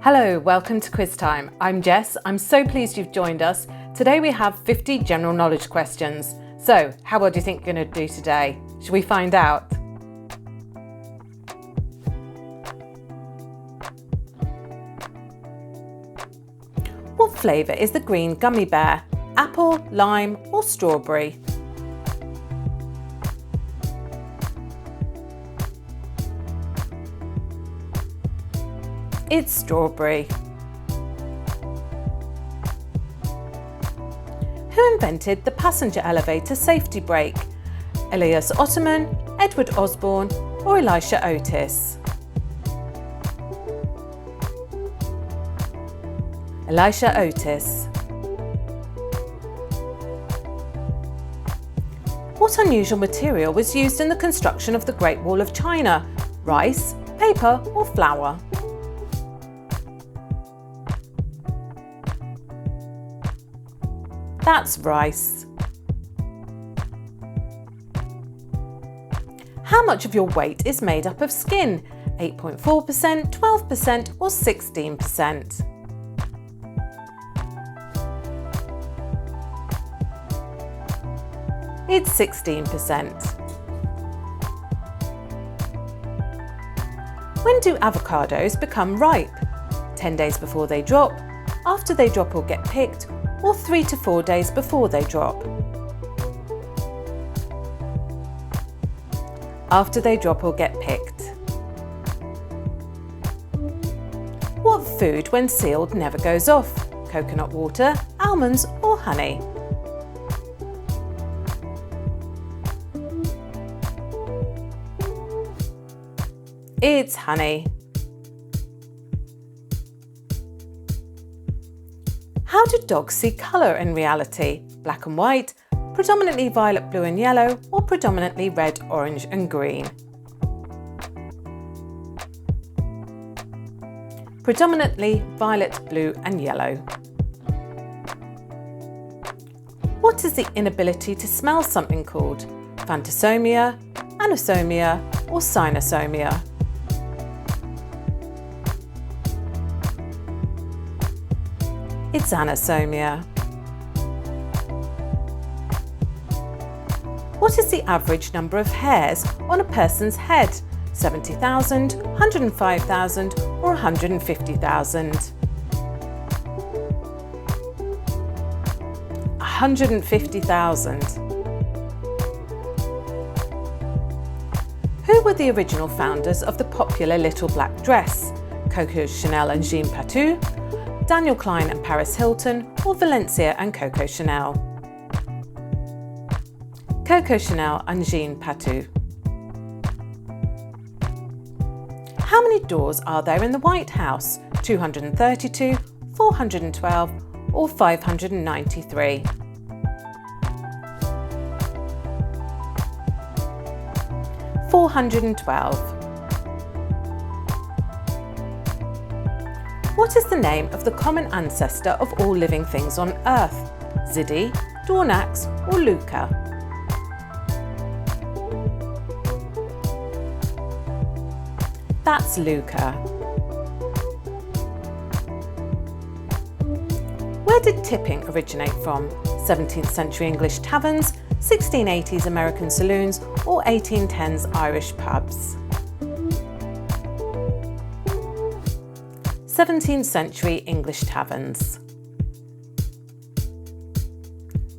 Hello, welcome to Quiz Time. I'm Jess. I'm so pleased you've joined us. Today we have 50 general knowledge questions. So, how well do you think you're going to do today? Shall we find out? What flavour is the green gummy bear? Apple, lime or strawberry? It's strawberry. Who invented the passenger elevator safety brake? Elias Ottoman, Edward Osborne or Elisha Otis? Elisha Otis. What unusual material was used in the construction of the Great Wall of China? Rice, paper or flour? That's rice. How much of your weight is made up of skin? 8.4%, 12% or 16%? It's 16%. When do avocados become ripe? 10 days before they drop, after they drop or get picked, or 3 to 4 days before they drop? After they drop or get picked. What food, when sealed, never goes off? Coconut water, almonds or honey? It's honey. How do dogs see colour in reality? Black and white, predominantly violet, blue and yellow, or predominantly red, orange and green? Predominantly violet, blue and yellow. What is the inability to smell something called? Phantosomia, anosomia or cynosomia? It's anosomia. What is the average number of hairs on a person's head? 70,000, 105,000 or 150,000? 150,000. Who were the original founders of the popular little black dress? Coco Chanel and Jean Patou, Daniel Klein and Paris Hilton, or Valencia and Coco Chanel? Coco Chanel and Jean Patou. How many doors are there in the White House? 232, 412 or 593? 412. What is the name of the common ancestor of all living things on Earth? Zidi, Dornax or Luca? That's Luca. Where did tipping originate from? 17th century English taverns, 1680s American saloons or 1810s Irish pubs? 17th century English taverns.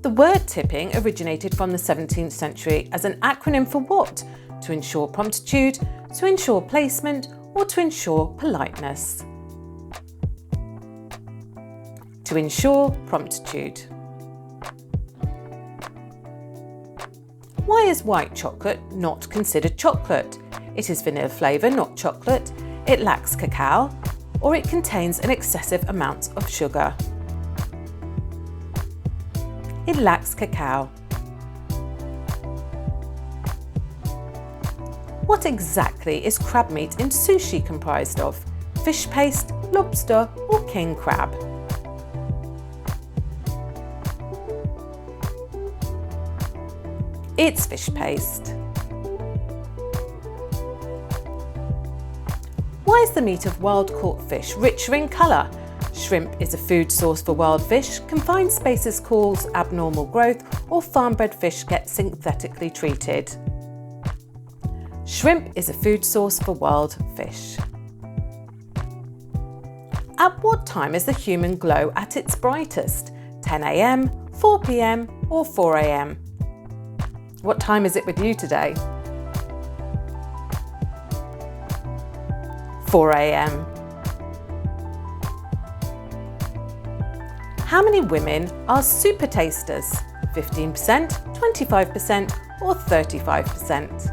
The word tipping originated from the 17th century as an acronym for what? To ensure promptitude, to ensure placement, or to ensure politeness? To ensure promptitude. Why is white chocolate not considered chocolate? It is vanilla flavour, not chocolate. It lacks cacao, or it contains an excessive amount of sugar. It lacks cacao. What exactly is crab meat in sushi comprised of? Fish paste, lobster or king crab? It's fish paste. Why is the meat of wild-caught fish richer in colour? Shrimp is a food source for wild fish, confined spaces cause abnormal growth, or farm-bred fish get synthetically treated. Shrimp is a food source for wild fish. At what time is the human glow at its brightest? 10 a.m, 4 p.m, or 4 a.m? What time is it with you today? 4 a.m. How many women are super tasters? 15%, 25%, or 35%?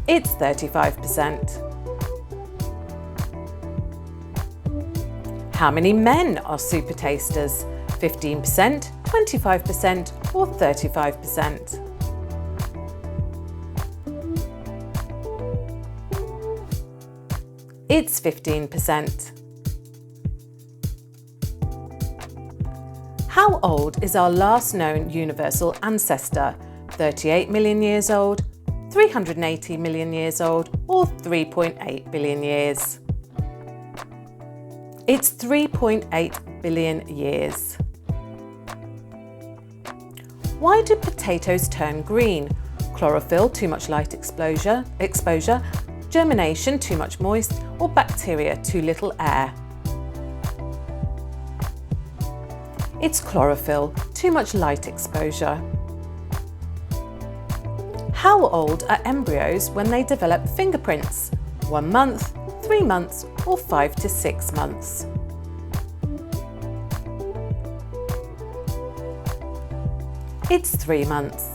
It's 35%. How many men are super tasters? 15%, 25%, or 35%? It's 15%. How old is our last known universal ancestor? 38 million years old, 380 million years old, or 3.8 billion years? It's 3.8 billion years. Why do potatoes turn green? Chlorophyll, too much light exposure, germination, too much moist, or bacteria, too little air? It's chlorophyll, too much light exposure. How old are embryos when they develop fingerprints? 1 month, 3 months, or 5 to 6 months? It's 3 months.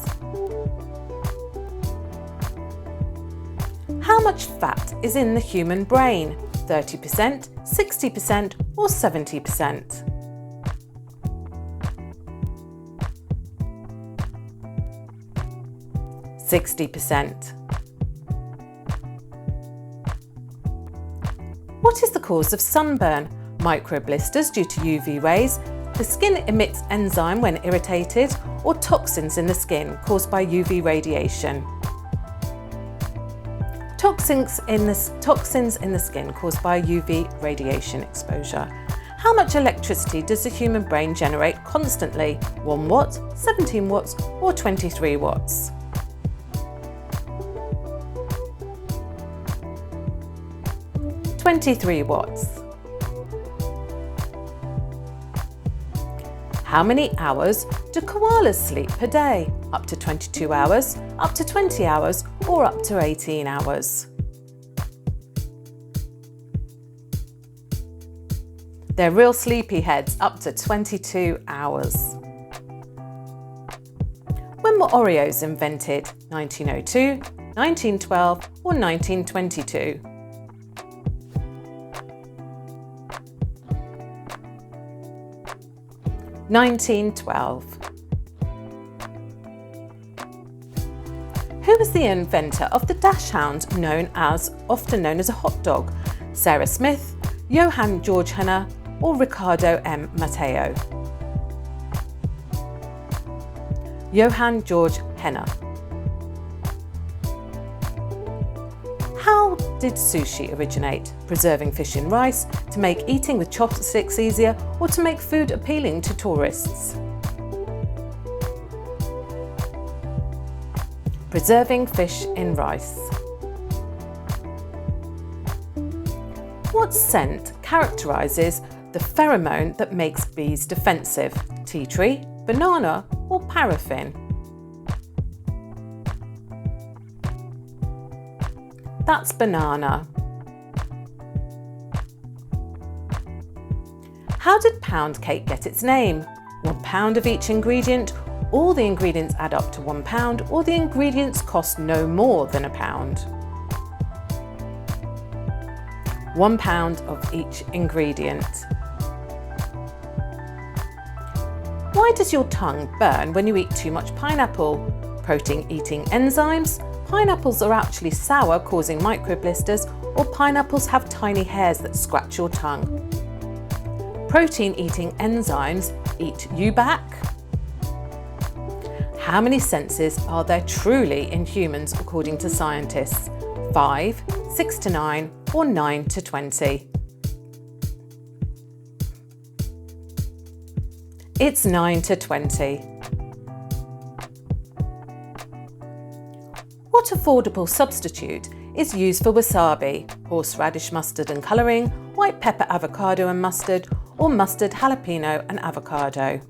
How much fat is in the human brain? 30%, 60%, or 70%? %60. What is the cause of sunburn? Microblisters due to UV rays, the skin emits enzyme when irritated, or toxins in the skin caused by UV radiation? Toxins in the skin caused by UV radiation exposure. How much electricity does the human brain generate constantly? 1 watt, 17 watts, or 23 watts? (23 watts). How many hours do koalas sleep per day? Up to 22 hours, up to 20 hours, or up to 18 hours? They're real sleepyheads, up to 22 hours. When were Oreos invented? 1902, 1912, or 1922? 1912. Who was the inventor of the dash hound, often known as a hot dog? Sarah Smith, Johann Georg Henner, or Ricardo M. Matteo? Johann Georg Henner. How did sushi originate? Preserving fish in rice, to make eating with chopsticks easier, or to make food appealing to tourists? Preserving fish in rice. What scent characterises the pheromone that makes bees defensive? Tea tree, banana, or paraffin? That's banana. How did pound cake get its name? 1 pound of each ingredient, all the ingredients add up to 1 pound, or the ingredients cost no more than £1. 1 pound of each ingredient. Why does your tongue burn when you eat too much pineapple? Protein-eating enzymes, pineapples are actually sour, causing microblisters, or pineapples have tiny hairs that scratch your tongue. Protein-eating enzymes eat you back. How many senses are there truly in humans according to scientists? 5, 6 to 9 or 9 to 20? It's 9 to 20. What affordable substitute is used for wasabi, horseradish, mustard and colouring, white pepper, avocado and mustard, or mustard, jalapeno and avocado?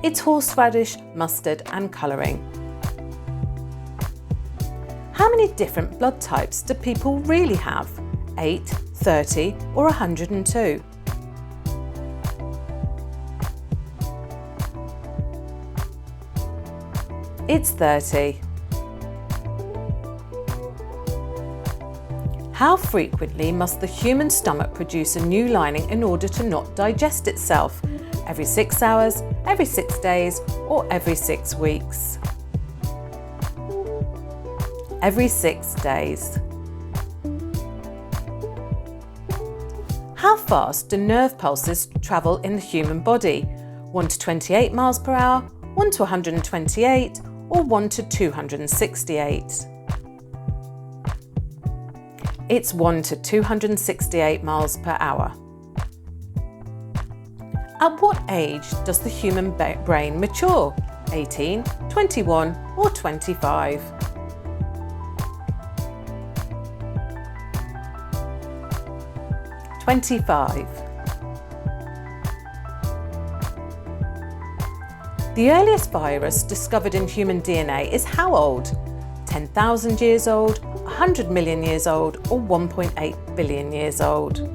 It's horseradish, mustard and colouring. How many different blood types do people really have? 8, 30 or 102? It's 30. How frequently must the human stomach produce a new lining in order to not digest itself? Every 6 hours, every 6 days, or every 6 weeks? Every 6 days. How fast do nerve pulses travel in the human body? 1 to 28 miles per hour, 1 to 128, or 1 to 268? It's 1 to 268 miles per hour. At what age does the human brain mature? 18, 21 or 25? 25. The earliest virus discovered in human DNA is how old? 10,000 years old, 100 million years old or 1.8 billion years old?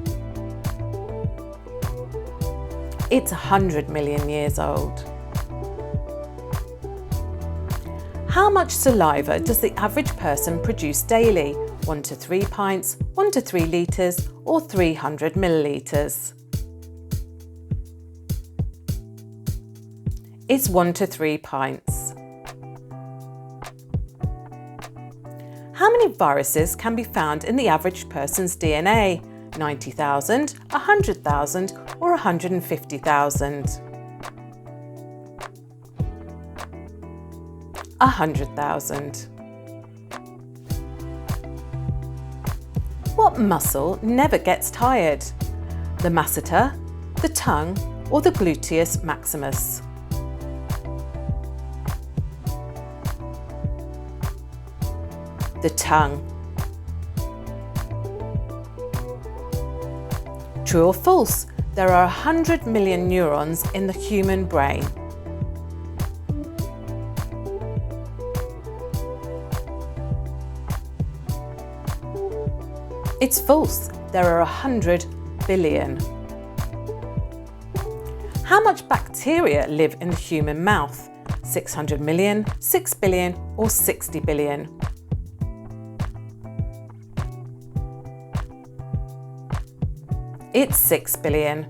It's 100 million years old. How much saliva does the average person produce daily? 1 to 3 pints, 1 to 3 litres or 300 millilitres? It's 1 to 3 pints. How many viruses can be found in the average person's DNA? 90,000, 100,000 or 150,000? 100,000. What muscle never gets tired? The masseter, the tongue or the gluteus maximus? The tongue. True or false? There are 100 million neurons in the human brain. It's false. There are 100 billion. How much bacteria live in the human mouth? 600 million, 6 billion or 60 billion? It's 6 billion.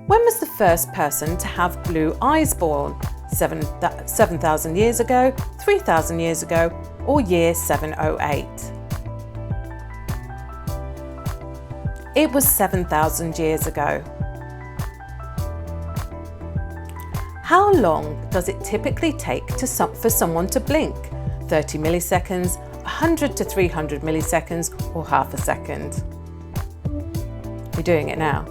When was the first person to have blue eyes born? 7,000 years ago, 3,000 years ago, or year 708? It was 7,000 years ago. How long does it typically take for someone to blink? 30 milliseconds, 100 to 300 milliseconds, or half a second? You're doing it now.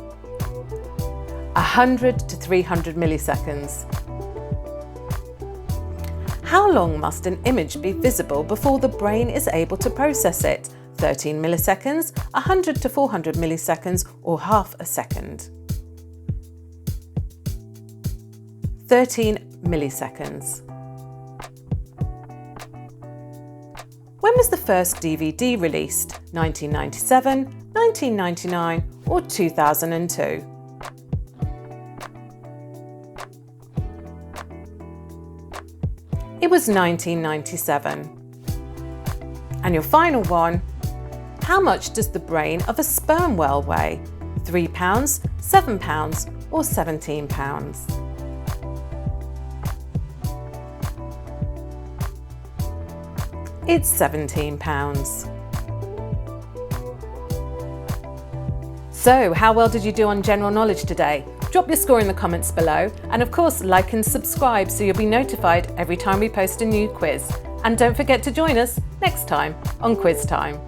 100 to 300 milliseconds. How long must an image be visible before the brain is able to process it? 13 milliseconds, 100 to 400 milliseconds, or half a second? 13 milliseconds. When was the first DVD released? 1997, 1999, or 2002? It was 1997. And your final one, how much does the brain of a sperm whale weigh? 3 pounds, 7 pounds, or 17 pounds? It's 17 pounds. So, how well did you do on general knowledge today? Drop your score in the comments below, and of course like and subscribe so you'll be notified every time we post a new quiz. And don't forget to join us next time on Quiz Time.